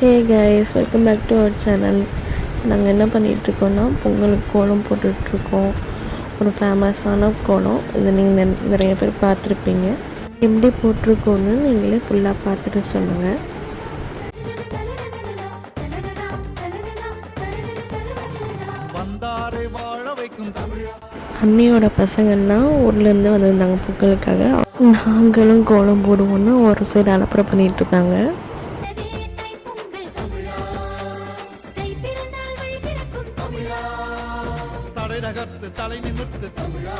Hey guys, welcome back to our channel. நாங்கள் என்ன பண்ணிகிட்ருக்கோன்னா பொங்கலுக்கு கோலம் போட்டுட்ருக்கோம். ஒரு ஃபேமஸான கோலம். இதை நீங்கள் நிறைய பேர் பார்த்துருப்பீங்க. எப்படி போட்டிருக்கோன்னு நீங்களே ஃபுல்லாக பார்த்துட்டு சொல்லுங்கள். அண்ணியோட பசங்கள்லாம் ஊர்லேருந்து வந்திருந்தாங்க பொங்கலுக்காக. நாங்களும் கோலம் போடுவோன்னு ஒரு சைடு அலப்பறை பண்ணிகிட்ருக்காங்க. தலை நிமிர்த்து தமிழா,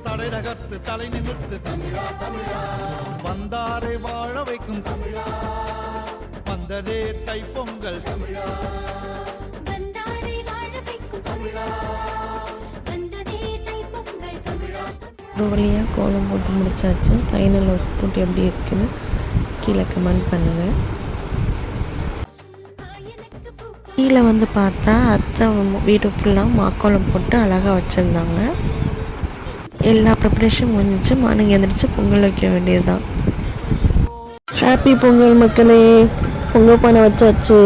தடை நகர்த்து தலை நிமிர்த்து தமிழா, தமிழா வந்தாரை வாழ வைக்கும் தமிழா, வந்ததே தைப்பொங்கல் தமிழா, வந்தாரை வாழ வைக்கும் தமிழா, வந்ததே தைப்பொங்கல் தமிழா. ஒரு வழியாக கோலம் போட்டு முடிச்சாச்சு. ஃபைனல் ஒர்க் போட்டு எப்படி இருக்குன்னு கீழே கமெண்ட் பண்ணுங்கள். கீழே வந்து பார்த்தா அத்தை வீடு ஃபுல்லாக மாக்கோலம் போட்டு அழகாக வச்சுருந்தாங்க. எல்லா ப்ரிப்ரேஷன் முடிஞ்சிச்சு. மார்னிங் எழுந்திரிச்சு பொங்கல் வைக்க வேண்டியது தான். ஹாப்பி பொங்கல் மக்களே. பொங்கல் பானை வச்சாச்சு.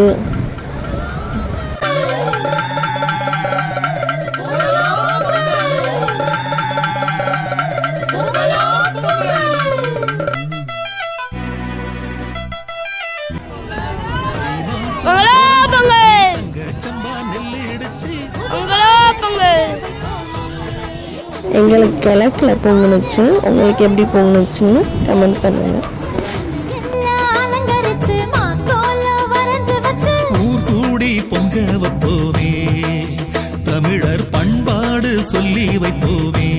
எங்களுக்கு கிழக்குல பொங்குனுச்சு. உங்களுக்கு எப்படி பொங்குனுச்சுன்னு கமெண்ட் பண்ணுங்க. ஊர் கூடி பொங்க வைப்போமே, தமிழர் பண்பாடு சொல்லி வைப்போமே.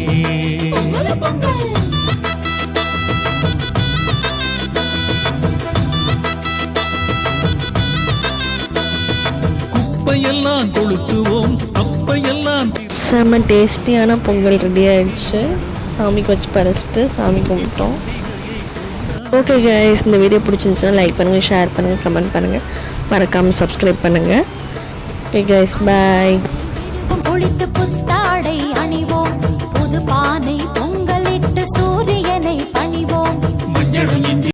குப்பையெல்லாம் கொளுத்துவோம், அப்பையெல்லாம். செம்ம டேஸ்டியான பொங்கல் ரெடி ஆகிடுச்சு. சாமிக்கு வச்சு பறிச்சிட்டு சாமி கும்பிட்டோம். ஓகே கைஸ், இந்த வீடியோ பிடிச்சிருந்துச்சுன்னா லைக் பண்ணுங்கள், ஷேர் பண்ணுங்கள், கமெண்ட் பண்ணுங்கள், மறக்காமல் சப்ஸ்கிரைப் பண்ணுங்கள். ஓகே கைஸ், பாய்.